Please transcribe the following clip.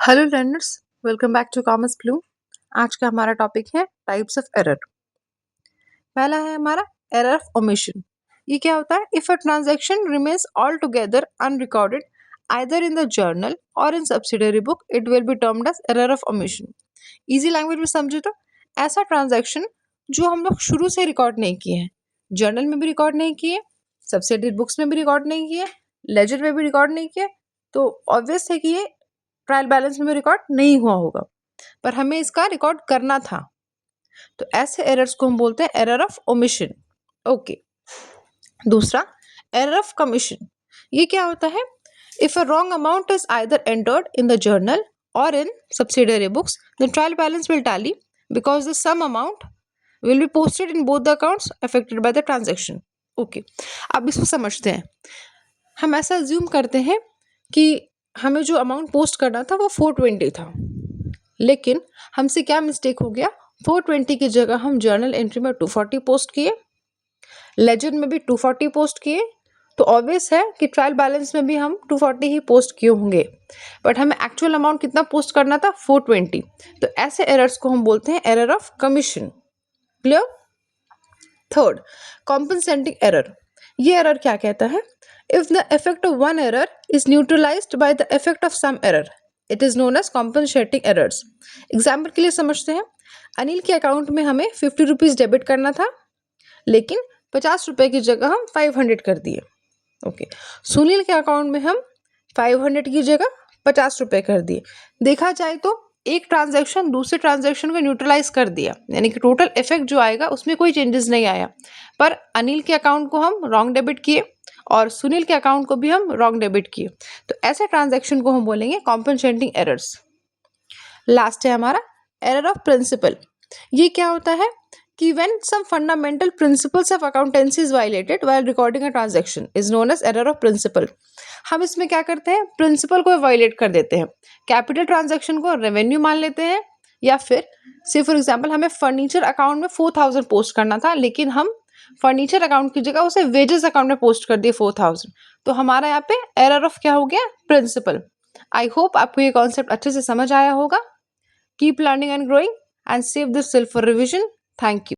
Hello learners, welcome back to Commerce Blue. आज का हमारा टॉपिक है टाइप्स ऑफ एरर। पहला है हमारा एरर ऑफ ओमिशन। ये क्या होता है? If a transaction remains altogether unrecorded either in the journal or in subsidiary book it will be termed as error of omission. Easy language में समझे तो ऐसा ट्रांजैक्शन जो हम लोग शुरू से रिकॉर्ड नहीं किए हैं, जर्नल में भी रिकॉर्ड नहीं किए, सब्सिडरी बुक्स में भी रिकॉर्ड नहीं किए, लेजर में भी रिकॉर्ड नहीं किए, तो ऑब्वियस है कि ये ट्रायल बैलेंस में रिकॉर्ड नहीं हुआ होगा, पर हमें इसका रिकॉर्ड करना था। तो ऐसे एरर्स को हम बोलते हैं एरर ऑफ ओमिशन। ओके, दूसरा एरर ऑफ कमीशन। ये क्या होता है? If a wrong amount is either entered in the journal or in subsidiary books the trial balance will tally because the same amount will be posted in both the accounts affected by the transaction. Okay, अब इसको समझते हैं। हम ऐसा assume करते हैं कि हमें जो अमाउंट पोस्ट करना था वो 420 था, लेकिन हमसे क्या मिस्टेक हो गया? 420 की जगह हम जर्नल एंट्री में 240 पोस्ट किए, लेजर में भी 240 पोस्ट किए, तो ऑब्वियस है कि ट्रायल बैलेंस में भी हम 240 ही पोस्ट किए होंगे, बट हमें एक्चुअल अमाउंट कितना पोस्ट करना था? 420। तो ऐसे एरर्स को हम बोलते हैं error of commission. Clear? Third, compensating error. ये एरर क्या कहता है? If the effect of one error is neutralized by the effect of some error, it is known as compensating errors. Example के लिए समझते हैं। अनिल के अकाउंट में हमें 50 रुपीज़ डेबिट करना था, लेकिन 50 रुपये की जगह हम 500 कर दिए। ओके, सुनील के अकाउंट में हम 500 की जगह 50 रुपये कर दिए। देखा जाए तो एक ट्रांजैक्शन दूसरे ट्रांजैक्शन को न्यूट्रलाइज कर दिया, यानी कि टोटल इफेक्ट जो आएगा उसमें कोई चेंजेस नहीं आया, पर अनिल के अकाउंट को हम रॉन्ग डेबिट किए और सुनील के अकाउंट को भी हम रॉन्ग डेबिट किए, तो ऐसे ट्रांजैक्शन को हम बोलेंगे कॉम्पनसेटिंग एरर्स। लास्ट है हमारा एरर ऑफ प्रिंसिपल। ये क्या होता है कि when some fundamental principles of accountancy is violated while recording a transaction is known as error of principle. हम इसमें क्या करते हैं? प्रिंसिपल को वायलेट कर देते हैं। कैपिटल ट्रांजैक्शन को रेवेन्यू मान लेते हैं, या फिर से फॉर एग्जांपल हमें फर्नीचर अकाउंट में 4000 पोस्ट करना था, लेकिन हम फर्नीचर अकाउंट की जगह उसे वेजेस अकाउंट में पोस्ट कर दिए 4000, तो हमारा यहाँ पे एरर ऑफ क्या हो गया? प्रिंसिपल। आई होप आपको ये कॉन्सेप्ट अच्छे से समझ आया होगा। Keep learning and growing and save this self for revision. Thank you.